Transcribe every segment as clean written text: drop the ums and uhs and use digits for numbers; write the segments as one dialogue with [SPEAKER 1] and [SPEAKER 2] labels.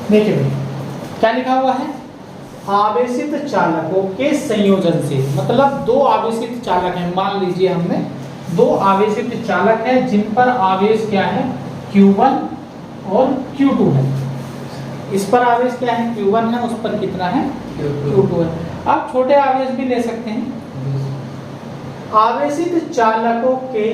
[SPEAKER 1] देखिए भाई क्या लिखा हुआ है, आवेशित चालकों के संयोजन से, मतलब दो आवेशित चालक हैं, मान लीजिए हमने दो आवेशित चालक हैं जिन पर आवेश क्या है Q1 और Q2 है। इस पर आवेश क्या है Q1 है, उस पर कितना है Q2 है। आप छोटे आवेश भी ले सकते हैं। आवेशित चालकों के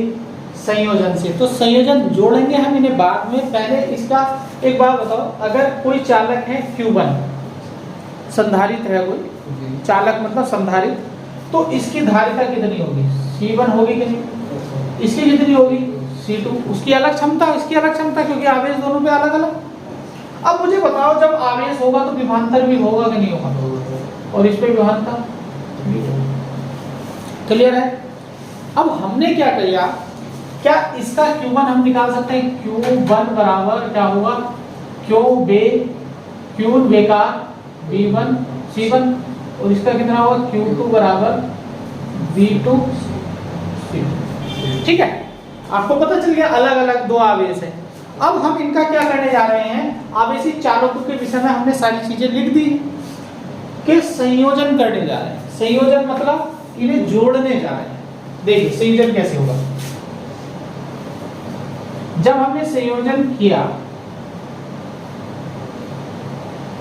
[SPEAKER 1] संयोजन से, तो संयोजन जोड़ेंगे हम इन्हें बाद में। पहले इसका एक बात बताओ, अगर कोई चालक है Q1, संधारित है कोई चालक मतलब संधारित, तो इसकी धारिता कितनी होगी C1 होगी कि नहीं, इसकी कितनी होगी C2, उसकी अलग क्षमता इसकी अलग क्षमता, क्योंकि आवेश दोनों पे अलग अलग। अब मुझे बताओ जब आवेश होगा तो विभवांतर भी होगा कि नहीं होगा, और इस पे विभवांतर। क्लियर है। अब हमने क्या किया, क्या इसका Q1 हम निकाल सकते हैं, Q1 बराबर क्या होगा Q बेकार B1 C1, और इसका कितना होगा Q2 बराबर B2 C2। ठीक है, आपको पता चल गया अलग अलग दो आवेश है। अब हम इनका क्या करने जा रहे हैं, आवेशित चालकों के विषय में हमने सारी चीजें लिख दी कि संयोजन करने जा रहे हैं। संयोजन मतलब इन्हें जोड़ने जा रहे हैं। देखिए संयोजन कैसे होगा, जब हमने संयोजन किया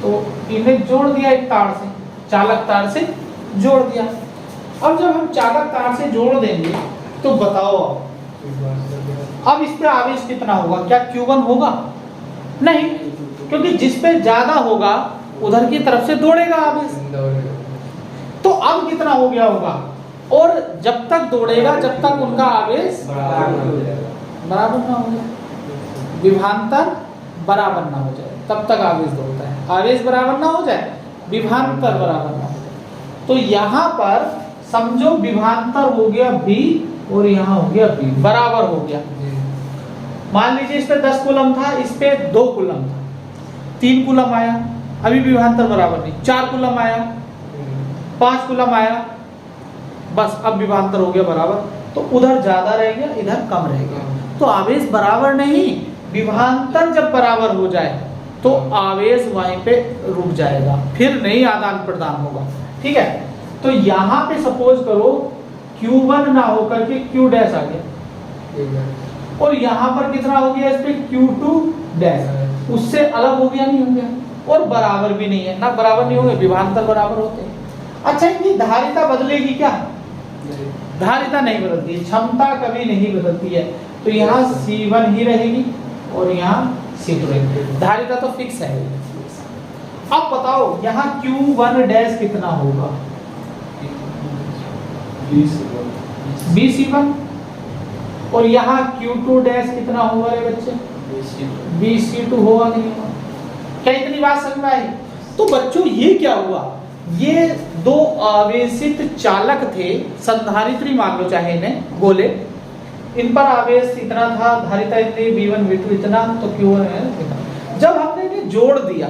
[SPEAKER 1] तो इन्हें जोड़ दिया एक तार से, चालक तार से जोड़ दिया। अब जब हम चालक तार से जोड़ देंगे तो बताओ अब इस पे आवेश कितना होगा, क्या Q1 होगा, नहीं, क्योंकि जिस पे ज्यादा होगा उधर की तरफ से दौड़ेगा आवेश। तो अब कितना हो गया होगा, और जब तक दौड़ेगा जब तक उनका आवेश बराबर ना हो जाए, विभवांतर बराबर ना हो जाए, तब तक आवेश दौड़ता है। आवेश बराबर ना हो जाए, विभवांतर बराबर ना हो जाए। तो यहाँ पर समझो विभवांतर हो गया V और यहाँ हो गया V, बराबर हो गया। मान लीजिए इस पे 10 कूलम था, इस पे 2 कूलम था, 3 कूलम आया, अभी विभवांतर बराबर नहीं। 4 कूलम आया, 5 कूलम आया, बस अब विभवांतर हो गया बराबर। तो उधर ज्यादा रह गया, इधर कम रह गया। तो आवेश बराबर नहीं, विभवांतर जब बराबर हो जाए तो आवेश वहीं पे रुक जाएगा, फिर नहीं आदान प्रदान होगा। ठीक है, तो यहाँ पे सपोज करो Q1 ना होकर के Q डैश आ गया, और यहाँ पर कितना हो गया, इस पे Q2 डैश, उससे अलग हो गया नहीं हो गया, और बराबर भी नहीं है ना, बराबर नहीं होंगे, विभवांतर बराबर होते हैं। अच्छा इनकी धारिता बदलेगी क्या, धारिता नहीं बदलती है, क्षमता कभी नहीं बदलती है। तो यहाँ C1 ही रहेगी और यहाँ C2 रहेगी, धारिता तो फिक्स है। अब बताओ यहाँ Q1 डैश कितना होगा, BC1, और यहाँ Q2 डैश कितना होगा रे बच्चे, BC2 होगा नहीं होगा। क्या इतनी बात समझ में आई। तो बच्चों ये क्या हुआ, ये दो आवेशित चालक थे, संधारित्री मान लो चाहे इन्हें गोले, इन पर आवेश इतना था, धारिता इतनी, V1 V2 इतना, तो Q1 है इतना। जब हमने इन्हें जोड़ दिया,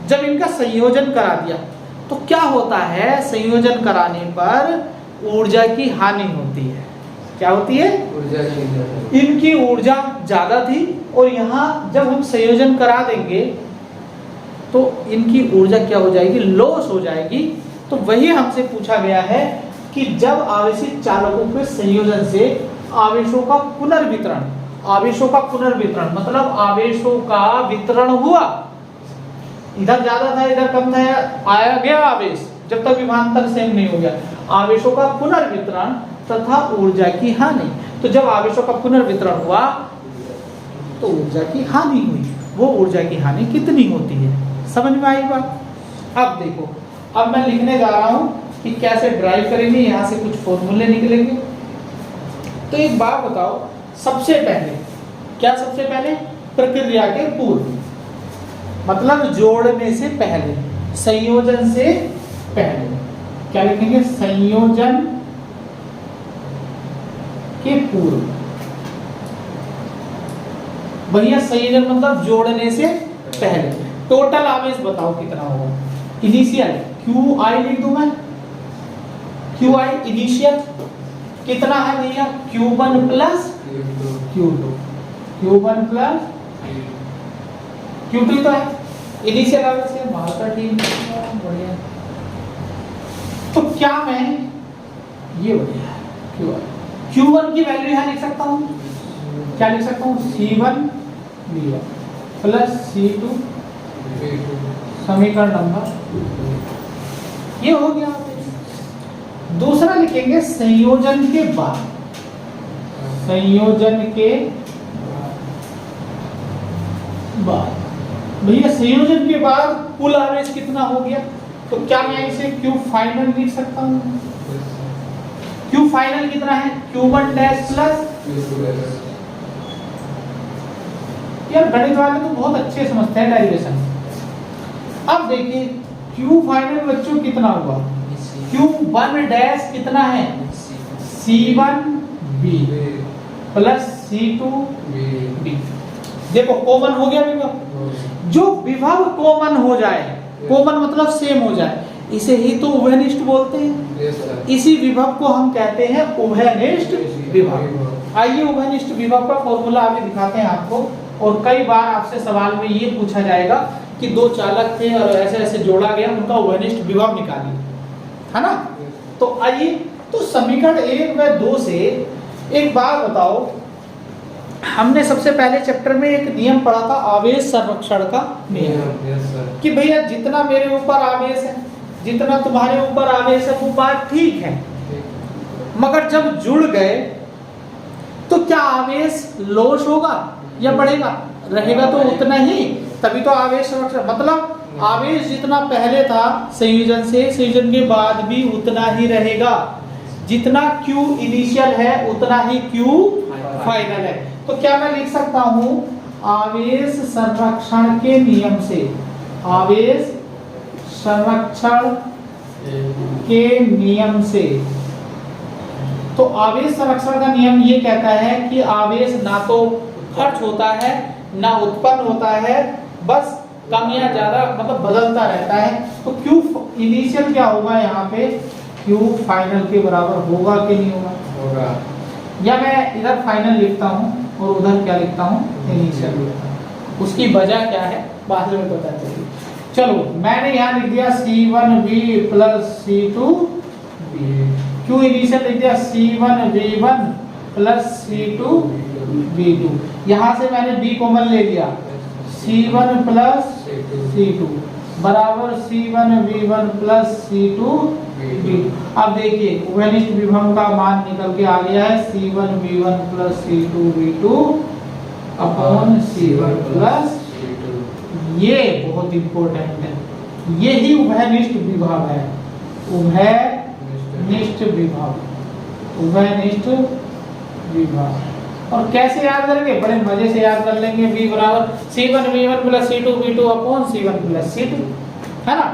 [SPEAKER 1] जब इनका संयोजन करा दिया, तो क्या होता है, संयोजन कराने पर ऊर्जा की हानि होती है। क्या होती है, ऊर्जा की। इनकी ऊर्जा ज्यादा थी, और यहाँ जब हम संयोजन करा देंगे तो इनकी ऊर्जा क्या हो जाएगी, लॉस हो जाएगी। तो वही हमसे पूछा गया है कि जब आवेशित चालकों के संयोजन से आवेशों का पुनर्वितरण, आवेशों का पुनर्वितरण मतलब आवेशों का वितरण हुआ, इधर ज्यादा था इधर कम था, आया गया आवेश, जब तक विभवांतर सेम नहीं हो गया, आवेशों का पुनर्वितरण तथा ऊर्जा की हानि। तो जब आवेशों का पुनर्वितरण हुआ तो ऊर्जा की हानि हुई। वो ऊर्जा की हानि कितनी होती है, समझ में आई बात। अब देखो, अब मैं लिखने जा रहा हूं कि कैसे ड्राइव करेंगे, यहां से कुछ फॉर्मूले निकलेंगे। तो एक बात बताओ, सबसे पहले क्या, सबसे पहले प्रक्रिया के पूर्व मतलब जोड़ने से पहले, संयोजन से पहले क्या लिखेंगे, संयोजन के पूर्व। भैया संयोजन मतलब जोड़ने से पहले टोटल आवेश बताओ कितना होगा, इनिशियल QI लिख दूं मैं, QI इनिशियल कितना है भैया, Q1 plus Q2, Q1 plus Q2 तो है, इनिशियल आवेश है मार्कर टी बढ़िया। तो क्या मैं ये बढ़िया Q1 की वैल्यू यहाँ लिख सकता हूँ, क्या लिख सकता हूँ C1 V1 प्लस C2 समीकरण नंबर ये हो गया। दूसरा लिखेंगे संयोजन के बाद, संयोजन के बाद भैया संयोजन के बाद कुल आवेश कितना हो गया, तो क्या मैं इसे Q फाइनल लिख सकता हूँ। Q फाइनल कितना है Q1 डैश प्लस, यार गणित वाले तो बहुत अच्छे समझते हैं डेरिवेशन। अब देखिए Q फाइनल बच्चों कितना हुआ, Q1 डैश कितना है C1 B plus C2 B। देखो कॉमन हो गया विभव, जो विभव कॉमन हो जाए, कॉमन मतलब सेम हो जाए, इसे ही तो उभयनिष्ठ बोलते हैं। इसी विभव को हम कहते हैं उभयनिष्ठ विभव। आइए उभयनिष्ठ विभव का फॉर्मूला अभी दिखाते हैं आपको। और कई बार आपसे सवाल में ये पूछा जाएगा कि दो चालक थे और ऐसे ऐसे जोड़ा गया, उनका उभयनिष्ठ विभव निकालिए, है ना। तो आइए, तो समीकरण 1 व 2 से एक बात बताओ, हमने सबसे पहले चैप्टर में एक नियम पढ़ा था आवेश संरक्षण का नियम, कि भैया जितना मेरे ऊपर आवेश है, जितना तुम्हारे ऊपर आवेश है, वो बात ठीक है, मगर जब जुड़ गए तो क्या आवेश लॉस होगा या बढ़ेगा, रहेगा तो उतना ही, तभी तो आवेश संरक्षण, मतलब आवेश जितना पहले था संयोजन से, संयोजन के बाद भी उतना ही रहेगा, जितना Q इनिशियल है उतना ही Q फाइनल है। तो क्या मैं लिख सकता हूं आवेश संरक्षण के नियम से, आवेश संरक्षण के नियम से, तो आवेश संरक्षण का नियम ये कहता है कि आवेश ना तो खर्च होता है ना उत्पन्न होता है, बस कम या ज्यादा मतलब बदलता रहता है। तो Q इनिशियल क्या होगा यहाँ पे, Q फाइनल के बराबर होगा कि नहीं होगा, या मैं इधर फाइनल लिखता हूँ और उधर क्या लिखता हूँ इनिशियल लिखता हूँ, उसकी वजह क्या है बाद में पता चलेगी। चलो मैंने यहाँ लिख दिया C1V plus C2B, Q initial लिख दिया C1V1 प्लस C2V2, यहाँ से मैंने B कॉमन ले लिया, C1 प्लस C2 बराबर C1V1 प्लस C2V2। अब देखिए उभयनिष्ठ विभव का मान निकल के आ गया है C1V1 plus C2V2 upon C1 plus C2। ये बहुत इंपॉर्टेंट है, यही उभयनिष्ठ विभव है, उभयनिष्ठ विभव, उभयनिष्ठ विभव। और कैसे याद करेंगे, बड़े मजे से याद कर लेंगे, V बराबर C1V1 plus C2V2 upon C1 plus C2, है ना।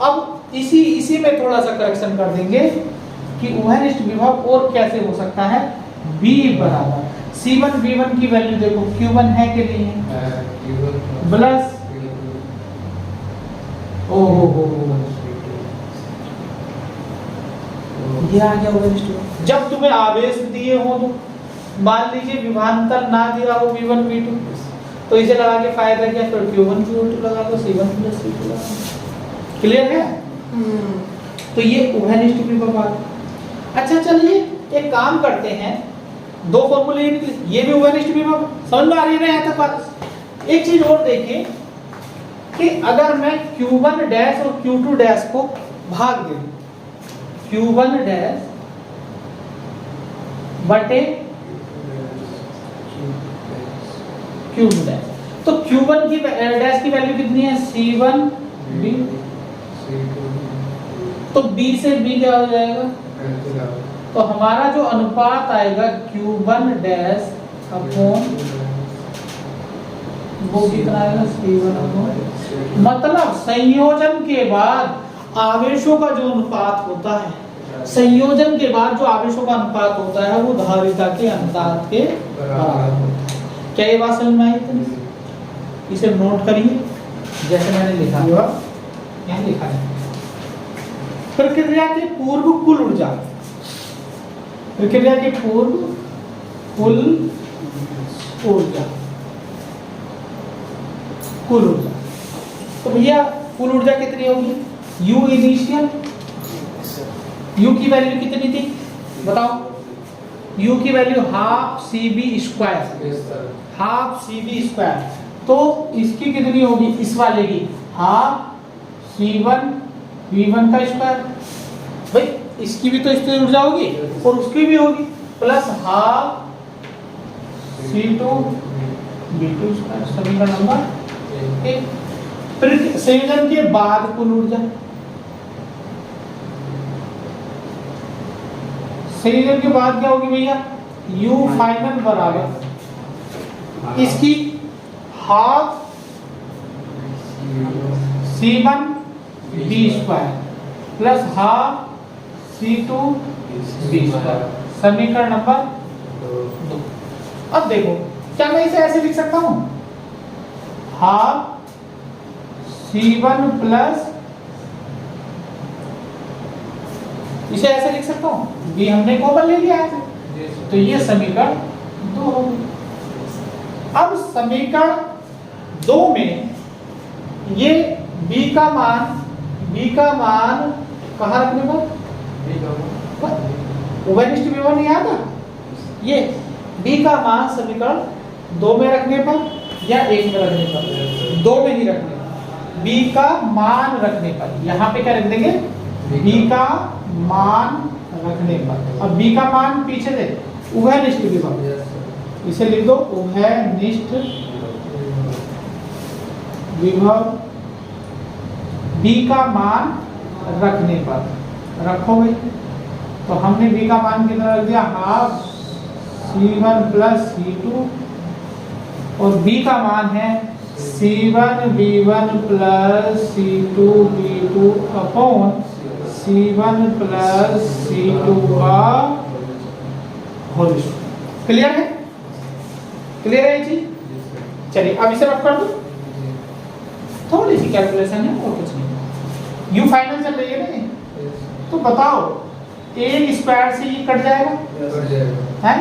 [SPEAKER 1] अब इसी में थोड़ा सा करेक्शन कर देंगे कि उभयनिष्ठ विभव और कैसे हो सकता है, V बराबर C1V1 की वैल्यू देखो Q1 है कि नहीं है, प्लस ये आ गया उभयनिष्ठ विभव। जब तुम्हें आवेश दिए हो तो मान लीजिए विभवांतर ना दिया हो V1 V2, तो इसे लगा के फायदा क्या, फिर Q1 Q2 लगा दो, C1 प्लस C2 लगा दो। क्लियर है? तो ये उभयनिष्ठ विभव आ गया। अच्छा चलिए एक काम करते हैं, दो फॉर्मूले ये भी उभयनिष्ठ विभव, समझ में आ रही है यहाँ तक बात। एक चीज और देखिए कि अगर मैं Q1 डैश और Q2 डैश को भाग दूं, Q1 डैश बटे Q2 डैश, तो Q1 की डैश की वैल्यू कितनी है C1B, तो B से B क्या हो जाएगा, तो हमारा जो अनुपात आएगा Q1 डैश अपॉन वो कितना आएगा C1 अपॉन, मतलब संयोजन के बाद आवेशों का जो अनुपात होता है, संयोजन के बाद जो आवेशों का अनुपात होता है वो धारिता के अनुपात के बराबर होता है। क्या ये बात समझ में आई थी? इसे नोट करिए जैसे मैंने लिखा है, यहाँ लिखा है प्रक्रिया के पूर्व कुल ऊर्जा, प्रक्रिया के पूर्व कुल ऊर्जा, कुल ऊर्जा तो भैया कुल ऊर्जा कितनी होगी? U इनिशियल, U की वैल्यू कितनी थी बताओ? U की value half CV square, half CV square. तो इसकी कितनी होगी? इस वाले की हाफ C1 V1 का स्क्वायर। भाई इसकी भी तो स्थिर ऊर्जा होगी और उसकी भी होगी, plus half C2 V2 square. समीकरण नंबर 1। फिर संयोजन के बाद कुल ऊर्जा, संयोजन के बाद क्या होगी भैया? U फाइनल बराबर इसकी half C1 V square plus half C2 V square. समीकरण नंबर 2। अब देखो क्या मैं इसे ऐसे लिख सकता हूं? हाफ C1 प्लस, इसे ऐसे लिख सकता हूं, B हमने कॉमन ले लिया है, तो ये समीकरण 2 हो गई। अब समीकरण 2 में ये B का मान कहाँ रखने पर? उभयनिष्ठ विभव नहीं आता, ये B का मान समीकरण 2 में रखने पर या 1 में रखने पर? 2 में ही रखने पर, B का मान रखने पर। यहाँ पे क्या रख देंगे? B का मान रखने पर। अब B का मान पीछे दे, उभयनिष्ठ विभव, इसे लिख दो उभयनिष्ठ विभव B का मान रखने पर। रखो भाई, तो हमने B का मान कितना रख दिया? हाफ C1 प्लस C2 और B का मान है C1 V1 plus C2 V2 upon C1 plus C2 का होल स्क्वायर। क्लियर है? क्लियर है ये चीज? चलिए अब इसे रख कर दो, थोड़ी सी कैलकुलेशन है और कुछ नहीं। U फाइनल चल रही है ना, तो बताओ एक स्क्वायर से ये कट जाएगा, है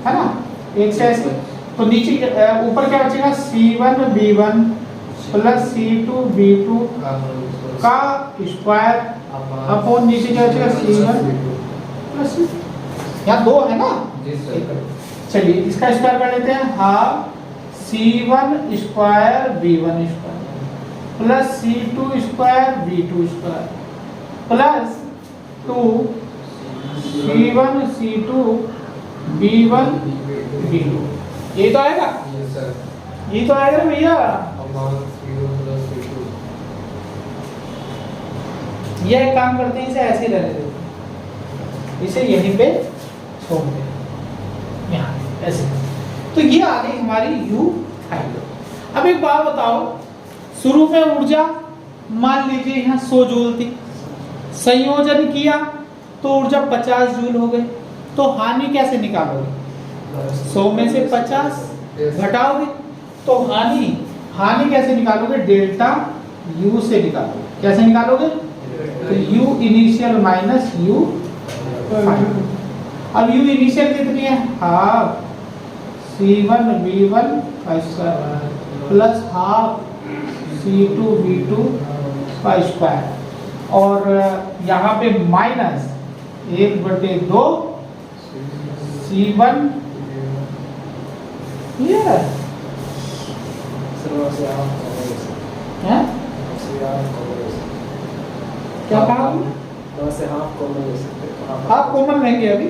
[SPEAKER 1] ना? एक से ऐसे, तो नीचे ऊपर क्या बचेगा? C1 V1 plus C2 V2 का स्क्वायर अपॉन नीचे क्या बचेगा? C1 प्लस, यहाँ 2 है ना? चलिए इसका स्क्वायर कर लेते हैं। Half C1 square V1 square plus C2 square V2 square plus 2 C1 C2 V1 V2। ये तो आएगा, ये तो आएगा ना भैया। ये एक काम करते हैं, इसे ऐसे ही रहने देते, इसे यहीं पे छोड़ दें, यहाँ ऐसे। तो ये आ गई हमारी U फाइनल। अब एक बात बताओ, शुरू में ऊर्जा मान लीजिए यहाँ 100 जूल थी, संयोजन किया तो ऊर्जा 50 जूल हो गई, तो हानि कैसे निकालोगे? 100 में से 50 घटाओगे, तो हानि कैसे निकालोगे? डेल्टा U से निकालोगे। कैसे निकालोगे? तो U initial minus U final. अब U इनिशियल कितनी है? हाफ C1 V1 का square plus half C2 V2 का स्क्वायर, और यहाँ पे माइनस 1/2 C1 ये है क्या कहा? आप कॉमन लेंगे अभी।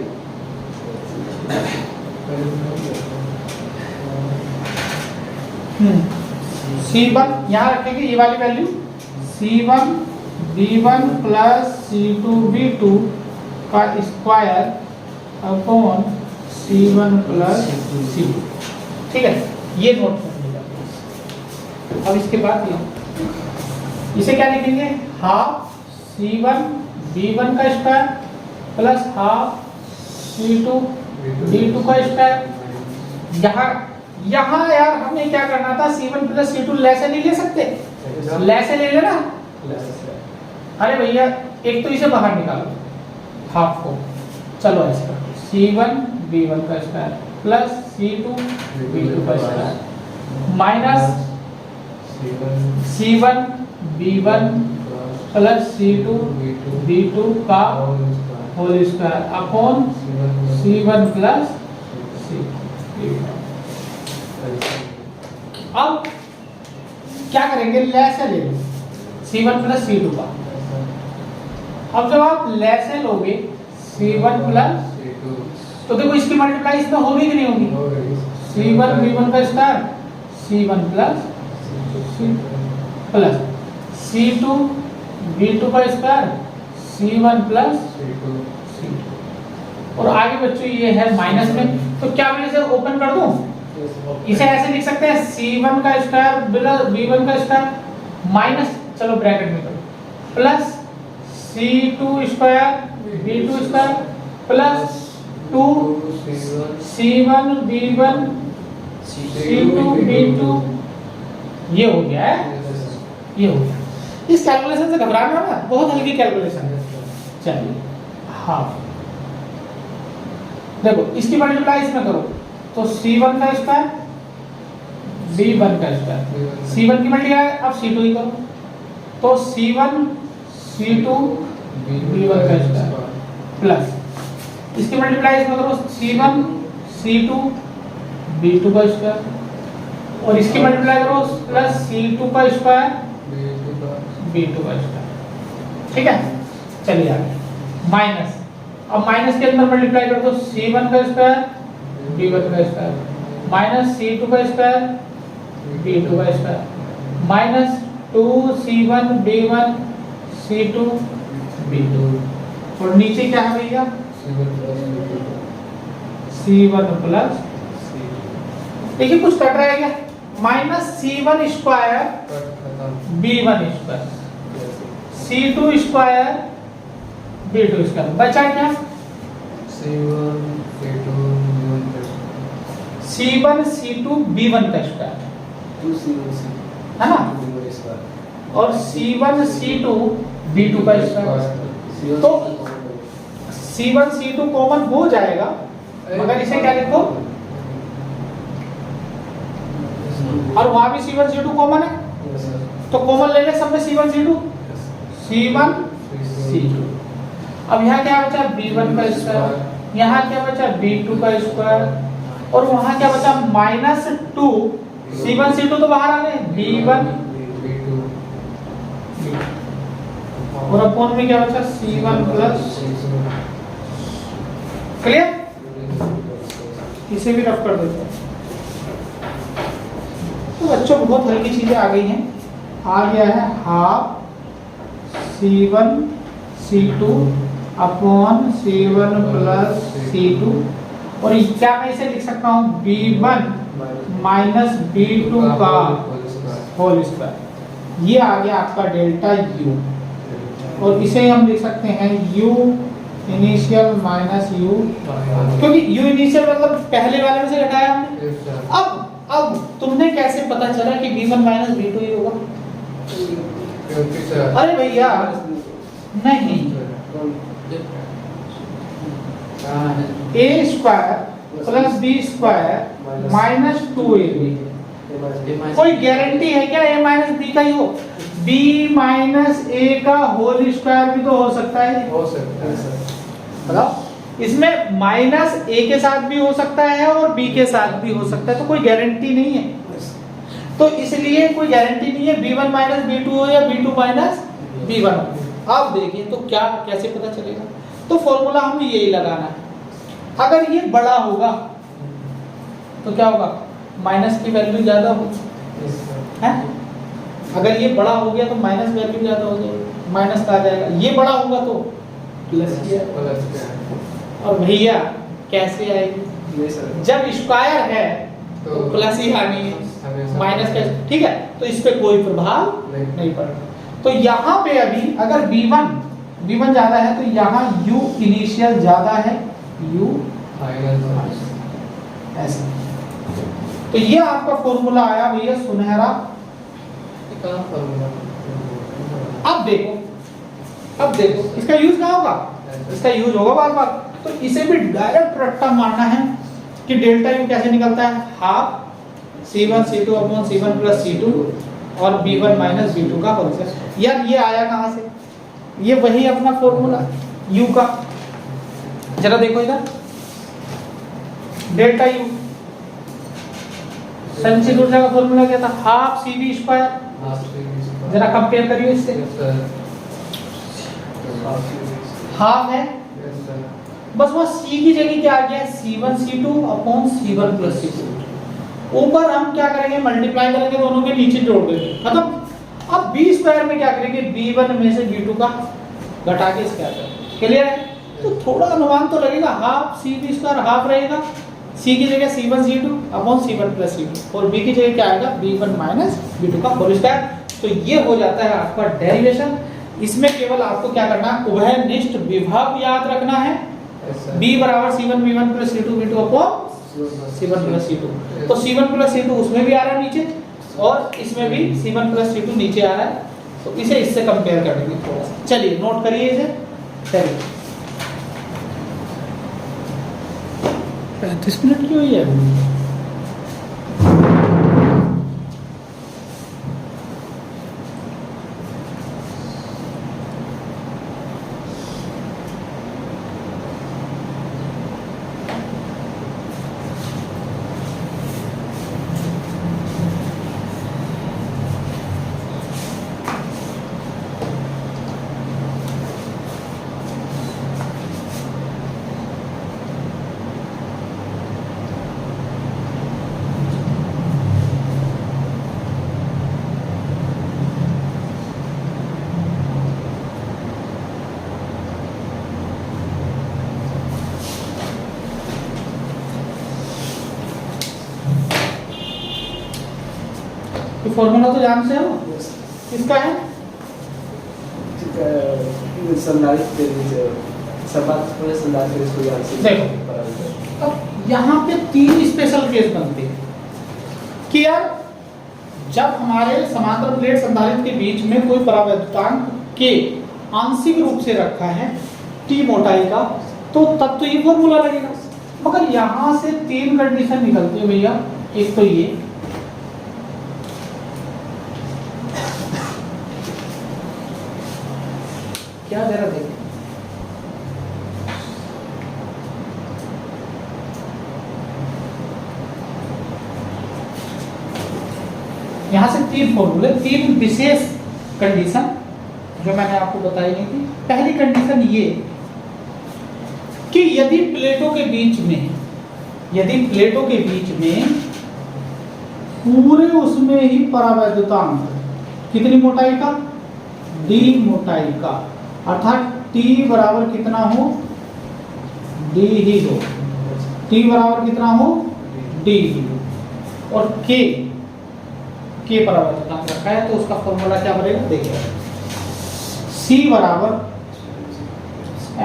[SPEAKER 1] C1 यहाँ रखेंगे, ये वाली value C1 V1 plus C2 V2 का square upon C1 plus C2। ठीक है, ये नोट कर लीजिए। अब इसके बाद इसे क्या लिखेंगे? हाफ C1 V1 का square plus half C2 V2 का स्क्वायर। यहाँ यार हमें क्या करना था? C1 प्लस C2 लैसे नहीं ले सकते? लैसे ले लेना। अरे भैया एक तो इसे बाहर निकालो, हाफ को, चलो ऐसे करो, C1 V1 का स्क्वायर प्लस C2 V2 का square minus C1 B1 plus C2 B2 का whole square upon C1 plus C2। अब क्या करेंगे, लैसे ले लो C1 प्लस C2 का। अब जब आप लैसे लोगे C1 प्लस, तो देखो इसकी मल्टीप्लाई इसमें होगी कि नहीं होगी, C1 B1 का square C1 plus C2 B2 का स्क्वायर C1 प्लस C2। और आगे बच्चों ये है माइनस में, तो क्या मैं इसे ओपन कर दूं, इसे ऐसे लिख सकते हैं C1 का स्क्वायर प्लस B1 का स्क्वायर माइनस, चलो ब्रैकेट में करो, plus C2 square B2 square plus 2 C1 B1 C2 B2। ये हो गया है, ये हो गया। इस कैलकुलेशन से घबराना ना, बहुत हल्की कैलकुलेशन है। चलिए हाँ देखो इसकी मल्टीप्लाई इसमें करो, तो C1 का स्क्वायर B1 का स्क्वायर, C1 की मल्टीप्लाई अब C2 ही करो, तो C1 C2 B1 का स्क्वायर प्लस इसकी मल्टीप्लाई इसमें करो C1 C2 B2 का स्क्वायर, और इसकी मल्टीप्लाई करो प्लस C2 का स्क्वायर B2 का स्क्वायर। ठीक है, चलिए आगे माइनस, अब माइनस के अंदर मल्टीप्लाई कर दो C1 का स्क्वायर B1 का स्क्वायर माइनस C2 का स्क्वायर B2 का square minus 2C1 B1 C2 B2, और नीचे क्या है भैया C1 प्लस, देखिए कुछ कट रहा है क्या, minus C1 square B1 square C2 square B2 square, बचा क्या C1 C2 B1 का स्क्वायर है ना, और C1 C2 B2 का स्क्वायर, तो C1 C2 कॉमन हो जाएगा, मगर इसे क्या लिखो, और वहां भी C1 C2 कॉमन है, तो कॉमन ले ले सब में C1 C2 C1 C2। अब यहाँ क्या बचा B1 का स्क्वायर, यहाँ क्या बचा B2 का स्क्वायर, और वहां क्या बचा माइनस 2 C1 C2 तो बाहर आ गए B1 और अपॉन में क्या बचा C1 प्लस। क्लियर, इसे भी रफ कर देते हैं। तो बच्चों बहुत हल्की चीजें आ गई हैं, आ गया है half C1 C2 upon C1 plus C2, और क्या मैं इसे लिख सकता हूँ B1 माइनस B2 का होल स्क्वायर, ये आ गया आपका डेल्टा U, और इसे हम लिख सकते हैं U इनिशियल माइनस U, क्योंकि U इनिशियल मतलब पहले वाले में से घटाया हमने। अब तुमने कैसे पता चला कि B1 माइनस B2 ही होगा, अरे भैया नहीं, A square plus B square minus 2AB, कोई गारंटी है क्या A माइनस B का ही हो, B माइनस A का होल स्क्वायर भी तो हो सकता है, हो सकता है सर, बताओ, इसमें माइनस A के साथ भी हो सकता है और B के साथ भी हो सकता है, तो कोई गारंटी नहीं है, तो इसलिए कोई गारंटी नहीं है B1 माइनस B2 हो या B2 माइनस B1 हो। आप देखिए तो क्या कैसे पता चलेगा, तो फॉर्मूला हमें यही लगाना है, अगर ये बड़ा होगा तो क्या होगा, माइनस की वैल्यू ज्यादा होगी है, अगर ये बड़ा हो गया तो माइनस वैल्यू ज्यादा हो जाएगी, माइनस का आ जाएगा, ये बड़ा होगा तो प्लस किया, और भैया कैसे आएगी, जब स्क्वायर है तो प्लस ही आनी है, माइनस का, ठीक है, तो इस पे कोई प्रभाव नहीं पड़ेगा। तो यहाँ पे अभी अगर B1 ज्यादा है तो यहाँ U इनिशियल ज्यादा है, U ऐसे, तो ये आपका फॉर्मूला आया भैया सुनहरा। अब देखो इसका यूज कहाँ होगा, इसका यूज होगा बार बार, तो इसे भी डायरेक्ट रट्टा मारना है कि डेल्टा U कैसे निकलता है, half C1 C2 upon C1 plus C2 और b1 माइनस b2 का होल स्क्वायर। यार ये आया कहाँ से? ये वही अपना फॉर्मूला u का, जरा देखो इधर, डेल्टा u संचित ऊर्जा का फॉर्मूला क्या था? Half cv square. जरा कंपेयर करिए इससे, हाफ है, बस वो c की जगह क्या आ गया? c1 c2 upon c1 plus c2। ऊपर हम क्या करेंगे? मल्टीप्लाई करेंगे दोनों के, नीचे जोड़ देंगे, खत्म। अब b स्क्वायर में क्या करेंगे? b1 में से b2 का घटा के स्क्वायर करेंगे। क्लियर है? तो थोड़ा अनुमान तो लगेगा, हाफ cv स्क्वायर हाफ रहेगा, c की जगह c1 c2 upon c1 plus c2 और b की जगह क्या आएगा? b1 माइनस b2 का होल स्क्वायर। तो ये हो जाता है आपका डेरिवेशन। इसमें केवल आपको क्या करना है? उभयनिष्ठ विभव याद रखना है। b बराबर c1 v1 plus c2 v2 upon c1 plus c2। तो c1 प्लस c2 उसमें भी आ रहा है नीचे, और इसमें भी c1 प्लस c2 नीचे आ रहा है। तो इसे इससे कंपेयर करेंगे थोड़ा सा। चलिए नोट करिए इसे। चलिए 35 मिनट की हुई है। फॉर्मूला तो जानते हो, किसका है? देखो अब यहाँ पे 3 स्पेशल केस बनते हैं कि यार जब हमारे समांतर प्लेट संधारित्र के बीच में कोई परावैद्युतांक के आंशिक रूप से रखा है t मोटाई का, तो तब तो ये फॉर्मूला लगेगा। मगर यहाँ से 3 कंडीशन निकलती है भैया। एक तो ये, क्या जरा देखिए, यहां से 3 फॉर्मूले, 3 विशेष कंडीशन जो मैंने आपको बताई नहीं थी। पहली कंडीशन ये कि यदि प्लेटों के बीच में पूरे उसमें ही परावैद्युतांक कितनी मोटाई का? d मोटाई का, अर्थात t बराबर कितना हो? d ही हो। t बराबर कितना हो? d ही हो। और k परावैद्युतांक रखा है, तो उसका फॉर्मूला क्या बनेगा? देखिए c बराबर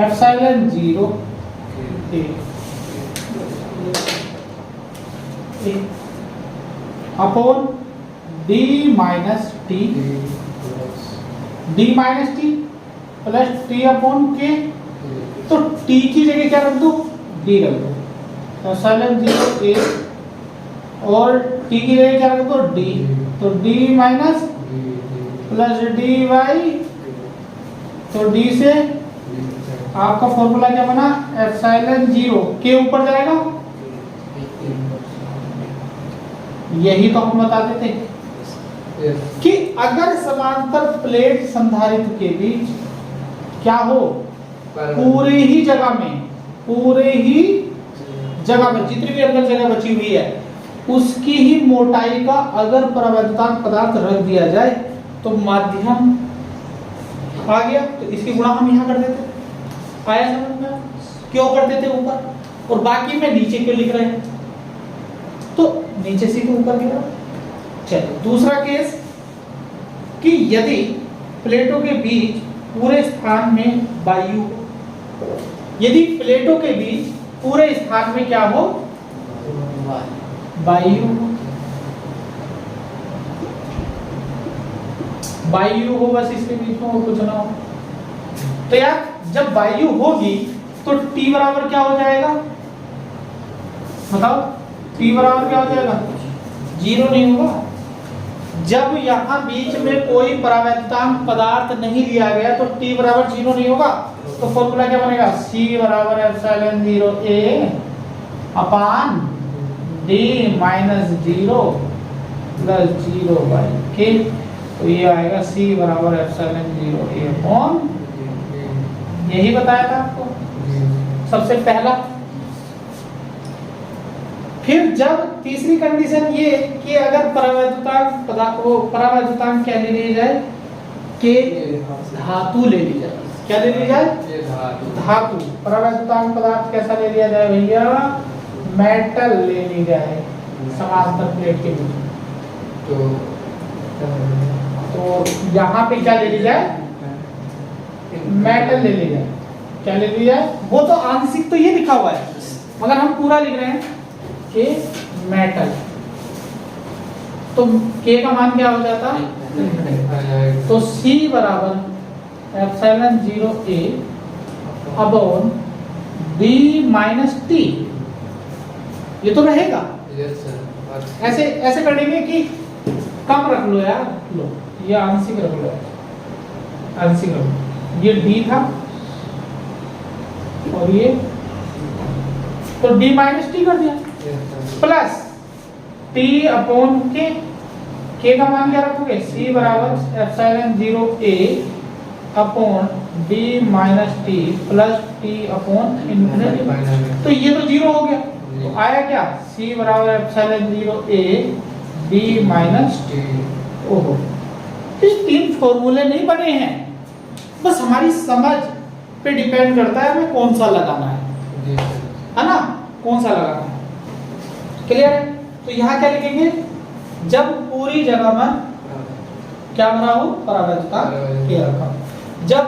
[SPEAKER 1] epsilon 0 upon d minus T plus T upon के। तो t की जगह क्या रख दो? d रख दो, एप्सिलॉन 0 a, और t की जगह क्या रख दो? d। तो d माइनस प्लस dy, तो d से आपका फॉर्मूला क्या बना? एप्सिलॉन 0 के ऊपर जाएगा। यही तो हम बताते थे कि अगर समांतर प्लेट संधारित्र के बीच क्या हो, पूरे ही जगह में जितनी भी अंदर जगह बची हुई है उसकी ही मोटाई का अगर परावैद्युतांक पदार्थ रख दिया जाए तो माध्यम आ गया। तो इसकी गुणा हम यहाँ कर देते, आया समझ में? क्यों कर देते ऊपर, और बाकी में नीचे क्यों लिख रहे हैं? तो नीचे से तो ऊपर गिरा। चलो दूसरा केस कि यदि प्लेटों के बीच पूरे स्थान में वायु, यदि प्लेटों के बीच पूरे स्थान में क्या हो? वायु हो, बस इसके बीच में और कुछ ना हो। तो यार जब वायु होगी तो t बराबर क्या हो जाएगा? बताओ, t बराबर क्या हो जाएगा? 0 नहीं होगा, जब यहाँ बीच में कोई परावैद्युतांक पदार्थ नहीं लिया गया तो t बराबर 0 नहीं होगा। तो फॉर्मूला क्या बनेगा, c बराबर epsilon 0 a upon d minus 0 plus 0 by k। तो ये आएगा c बराबर एप्सिलॉन 0 a अपॉन, यही बताया था आपको सबसे पहला। फिर जब तीसरी कंडीशन ये कि अगर परावैद्युतांक परावैद्युतांक क्या ले लिया जाए, के धातु ले ली जाए। क्या ले ली जाए, धातु। परावैद्युतांक पदार्थ कैसा ले लिया जाए भैया, मेटल ले ली जाए समांतर प्लेट के बीच। तो यहाँ पे क्या ले ली जाए, मेटल ले ली जाए। क्या ले ली जाए, वो तो आंशिक तो ये लिखा हुआ है, मगर हम पूरा लिख रहे हैं के मेटल। तो के का मान क्या हो जाता है, तो c बराबर epsilon 0 a upon b minus T. ये तो रहेगा। ऐसे ऐसे करेंगे कि कम रख लो यार, लो ये आंशिक रख लो, आंशिक रख लो। ये d था और ये तो d माइनस टी कर दिया प्लस t अपॉन के का मान क्या रखोगे, c बराबर epsilon 0 a upon d minus T plus t upon infinity. तो ये तो 0 हो गया। तो आया क्या, c बराबर epsilon 0 a d minus T. ओहो, इस 3 फॉर्मूले नहीं बने हैं, बस हमारी समझ पे डिपेंड करता है हमें कौन सा लगाना है ना, कौन सा लगाना है। क्लियर है। तो यहाँ क्या लिखेंगे, जब पूरी जगह में क्या भरा हो, परावैद्युतांक के रखा, जब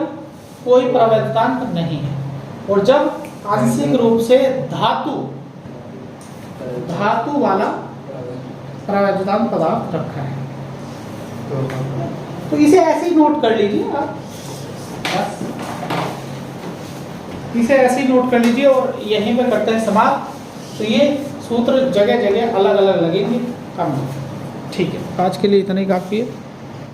[SPEAKER 1] कोई परावैद्युतांक नहीं है, और जब आंशिक रूप से धातु वाला परावैद्युतांक पदार्थ रखा है। तो इसे ऐसे ही नोट कर लीजिए आप, इसे ऐसे ही नोट कर लीजिए और यहीं पे करते हैं समाप्त। तो ये सूत्र जगह जगह अलग अलग लगेंगे, कम। ठीक है, आज के लिए इतना ही काफ़ी है।